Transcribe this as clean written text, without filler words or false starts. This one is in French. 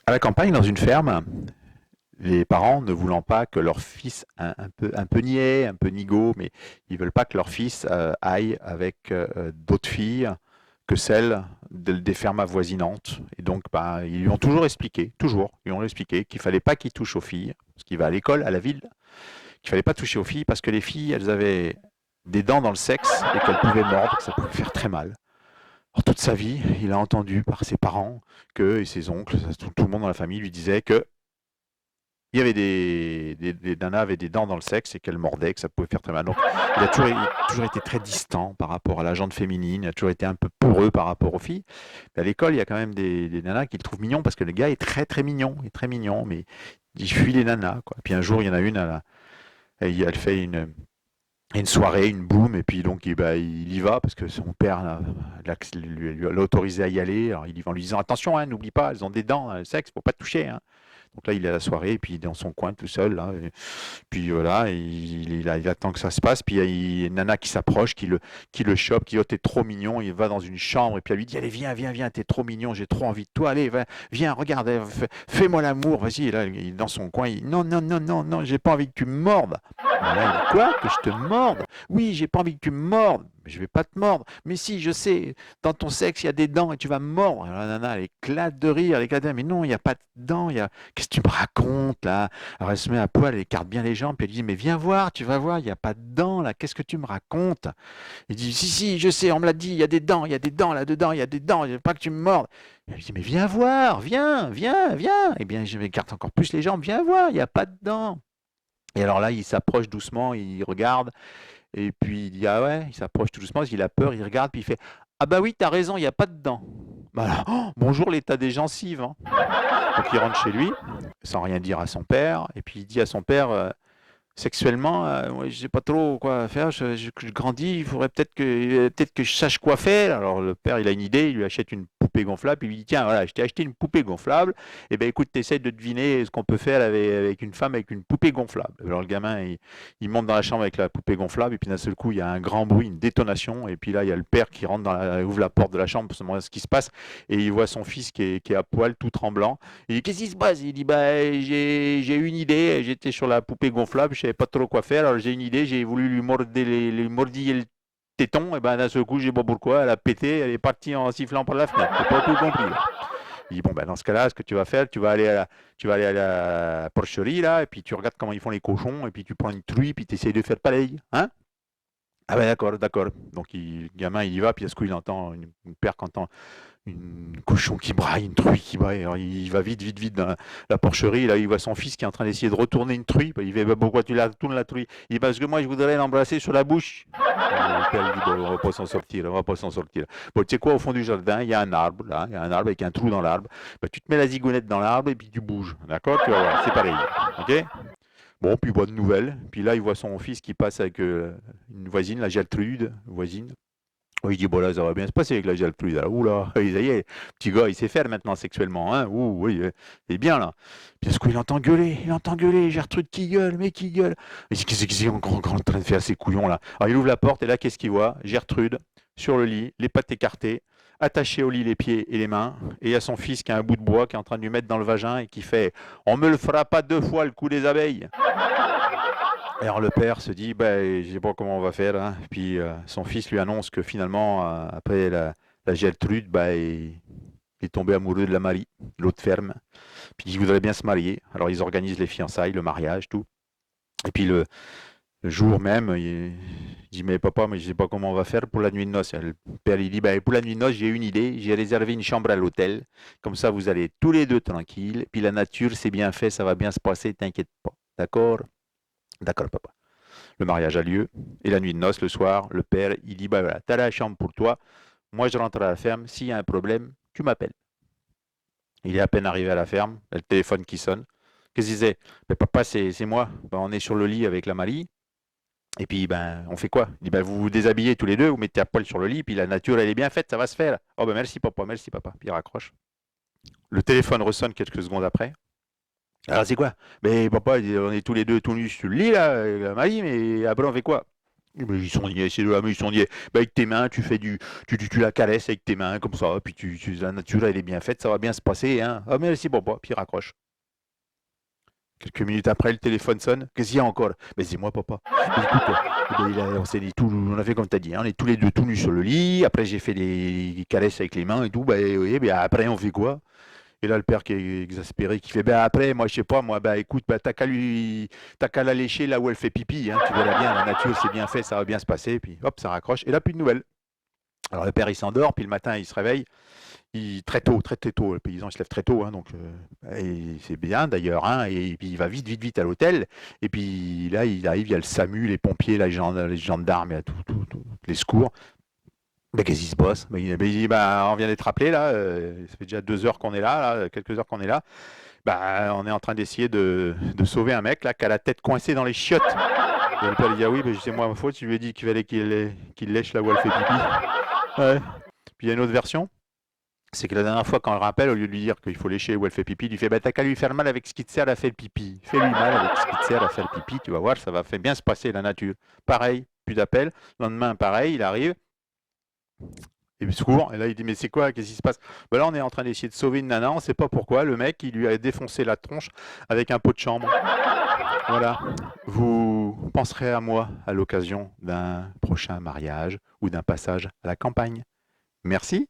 À la campagne, dans une ferme, les parents ne voulant pas que leur fils un peu niais, un peu nigaud, mais ils veulent pas que leur fils aille avec d'autres filles que celles des fermes avoisinantes. Et donc, bah, ils lui ont toujours, ils lui ont expliqué qu'il fallait pas qu'il touche aux filles, parce qu'il va à l'école, à la ville, qu'il fallait pas toucher aux filles parce que les filles, elles avaient des dents dans le sexe et qu'elles pouvaient mordre, que ça pouvait faire très mal. Alors, toute sa vie, il a entendu par ses parents et ses oncles, tout le monde dans la famille lui disait que il y avait des nanas avaient des dents dans le sexe et qu'elles mordaient, que ça pouvait faire très mal. Donc, il a toujours été très distant par rapport à la gente féminine, il a toujours été un peu peureux par rapport aux filles. Mais à l'école, il y a quand même des nanas qui le trouvent mignon parce que le gars est très très mignon, il est très mignon, mais il fuit les nanas, quoi. Puis un jour, il y en a une, elle fait une soirée, une boum, et puis donc il y va parce que son père l'a autorisé à y aller. Alors il y va en lui disant attention, hein, n'oublie pas, elles ont des dents, le sexe, faut pas toucher, hein. Donc là, il est à la soirée, et puis dans son coin tout seul, là. Et puis voilà, il attend que ça se passe. Puis il y a une nana qui s'approche, qui le chope, qui dit oh, t'es trop mignon. Il va dans une chambre, et puis elle lui dit allez, viens, viens, viens, t'es trop mignon, j'ai trop envie de toi. Allez, viens, regarde, fais-moi l'amour, vas-y. Et là, il est dans son coin, il dit non, non, non, non, non, j'ai pas envie que tu me mordes. Et là, il dit quoi? Que je te morde? Oui, j'ai pas envie que tu me mordes. Mais je vais pas te mordre. Mais si, je sais, dans ton sexe, il y a des dents et tu vas me mordre. Alors la nana, elle éclate de rire, elle éclate de rire. Mais non, il n'y a pas de dents. Qu'est-ce que tu me racontes là? Alors elle se met à poil, elle écarte bien les jambes, puis elle dit mais viens voir, tu vas voir, il n'y a pas de dents là. Qu'est-ce que tu me racontes? Il dit si, si, je sais, on me l'a dit, il y a des dents, il y a des dents là-dedans, il y a des dents, je veux pas que tu me mordes. Elle lui dit mais viens voir, viens, viens, viens. Eh bien, je m'écarte encore plus les jambes, viens voir, il n'y a pas de dents. Et alors là, il s'approche doucement, il regarde, et puis il dit ah ouais, il s'approche tout doucement parce qu'il a peur, il regarde, puis il fait ah bah oui, t'as raison, il n'y a pas de dents. Bah, oh, bonjour l'état des gencives, hein. Donc il rentre chez lui, sans rien dire à son père, et puis il dit à son père sexuellement, ouais, je sais pas trop quoi faire, je grandis, il faudrait peut-être que je sache quoi faire. Alors le père, il a une idée, il lui achète une poupée gonflable, il lui dit tiens, voilà, je t'ai acheté une poupée gonflable, et ben écoute, t'essayes de deviner ce qu'on peut faire avec une femme avec une poupée gonflable. Alors le gamin, il monte dans la chambre avec la poupée gonflable, et puis d'un seul coup, il y a un grand bruit, une détonation, et puis là, il y a le père qui rentre ouvre la porte de la chambre pour se demander ce qui se passe, et il voit son fils qui est à poil, tout tremblant. Il dit qu'est-ce qui se passe? Il dit bah j'ai une idée, j'étais sur la poupée gonflable, je savais pas trop quoi faire, alors j'ai une idée, j'ai voulu lui mordiller le téton, et ben d'un seul coup, j'ai pas pourquoi, elle a pété, elle est partie en sifflant par la fenêtre. J'ai pas tout compris là. Il dit bon ben dans ce cas-là, ce que tu vas faire, tu vas aller à la porcherie là, et puis tu regardes comment ils font les cochons, et puis tu prends une truie, puis tu essayes de faire pareil, hein? Ah ben d'accord, d'accord. Donc le gamin il y va, puis à ce coup il entend une père qui entend une cochon qui braille, une truie qui braille. Alors il va vite, vite, vite dans la porcherie. Là, il voit son fils qui est en train d'essayer de retourner une truie. Il dit bah, pourquoi tu la tournes la truie? Il dit parce que moi je voudrais l'embrasser sur la bouche. Et le père il dit bon, on va pas s'en sortir, on va pas s'en sortir. Bon, tu sais quoi, au fond du jardin, il y a un arbre, là, il y a un arbre avec un trou dans l'arbre. Bah, tu te mets la zigounette dans l'arbre et puis tu bouges. D'accord? Tu vas voir, c'est pareil. Ok? Bon, puis bonne nouvelle. Puis là, il voit son fils qui passe avec une voisine, la Gertrude, voisine. Oui, il dit, bon là, ça va bien se passer avec la Gertrude. Là. Ouh là, ça y est, petit gars, il sait faire maintenant sexuellement. Hein. Ouh, oui, il est bien là. Puis à ce coup, il entend gueuler, Gertrude qui gueule, mais qui gueule. Mais qu'est-ce qu'il est encore en train de faire ces couillons là? Alors il ouvre la porte et là, qu'est-ce qu'il voit? Gertrude, sur le lit, les pattes écartées, attachée au lit les pieds et les mains. Et il y a son fils qui a un bout de bois qui est en train de lui mettre dans le vagin et qui fait on me le fera pas deux fois le coup des abeilles. Alors le père se dit, bah, je sais pas comment on va faire là. Puis son fils lui annonce que finalement, après la Gertrude, bah, il est tombé amoureux de la Marie, de l'autre ferme. Puis il voudrait bien se marier. Alors ils organisent les fiançailles, le mariage, tout. Et puis le jour même, il dit, mais papa, mais je sais pas comment on va faire pour la nuit de noces. Et le père lui dit, bah, pour la nuit de noces, j'ai une idée. J'ai réservé une chambre à l'hôtel. Comme ça, vous allez tous les deux tranquilles. Puis la nature, c'est bien fait, ça va bien se passer, t'inquiète pas. D'accord? D'accord, papa. Le mariage a lieu. Et la nuit de noces, le soir, le père, il dit, bah voilà, t'as la chambre pour toi. Moi, je rentre à la ferme. S'il y a un problème, tu m'appelles. Il est à peine arrivé à la ferme. Il y a le téléphone qui sonne. Qu'est-ce qu'il disait? Ben, papa, c'est moi. Ben, on est sur le lit avec la Marie. Et puis, ben, on fait quoi? Il dit, ben, vous vous déshabillez tous les deux, vous mettez à poil sur le lit, puis la nature, elle est bien faite, ça va se faire. Oh, ben, merci, papa, merci, papa. Puis il raccroche. Le téléphone ressonne quelques secondes après. Alors, c'est quoi? Mais papa, on est tous les deux tout nus sur le lit, là, avec la Marie, mais après, on fait quoi? Mais ils sont niais, ces deux-là, mais ils sont niais. Bah, avec tes mains, tu fais tu la caresses avec tes mains, comme ça, puis la nature, elle est bien faite, ça va bien se passer, hein. Ah, mais c'est bon, puis il raccroche. Quelques minutes après, le téléphone sonne. Qu'est-ce qu'il y a encore? Mais c'est moi, papa. Mais écoute, eh ben, on s'est dit tout, on a fait comme t'as dit, hein, on est tous les deux tout nus sur le lit. Après, j'ai fait des caresses avec les mains et tout. Bah, oui, bah, après, on fait quoi? Et là, le père qui est exaspéré, qui fait, ben après, moi, je sais pas, moi, bah écoute, bah, t'as qu'à la lécher là où elle fait pipi, hein, tu verras bien, la nature, c'est bien fait, ça va bien se passer, puis hop, ça raccroche, et là, plus de nouvelles. Alors le père, il s'endort, puis le matin, il se réveille, très tôt, très, très tôt, le paysan, il se lève très tôt, hein, donc, et c'est bien d'ailleurs, hein, et puis il va vite, vite, vite à l'hôtel, et puis là, il arrive, il y a le SAMU, les pompiers, les gendarmes, il y a les secours. Ben, qu'est-ce qui se passe? Ben, il dit, bah, on vient d'être appelé là, ça fait déjà 2 heures qu'on est là, quelques heures qu'on est là. Bah, on est en train d'essayer de sauver un mec là qui a la tête coincée dans les chiottes. Et le père lui dit, ah oui, ben, c'est moi ma faute, je lui ai dit qu'il fallait qu'il lèche là où elle fait pipi. Ouais. Puis il y a une autre version, c'est que la dernière fois quand on le rappelle, au lieu de lui dire qu'il faut lécher où elle fait pipi, il lui fait, bah t'as qu'à lui faire mal avec ce qui te sert à faire le pipi. Fais-lui mal avec ce qui te sert à faire le pipi, tu vas voir, ça va faire bien se passer la nature. Pareil, plus d'appel. Le lendemain, pareil, il arrive. Et puis secours, et là il dit mais c'est quoi, qu'est-ce qui se passe? Ben là on est en train d'essayer de sauver une nana, on sait pas pourquoi, le mec il lui a défoncé la tronche avec un pot de chambre. Voilà. Vous penserez à moi à l'occasion d'un prochain mariage ou d'un passage à la campagne. Merci.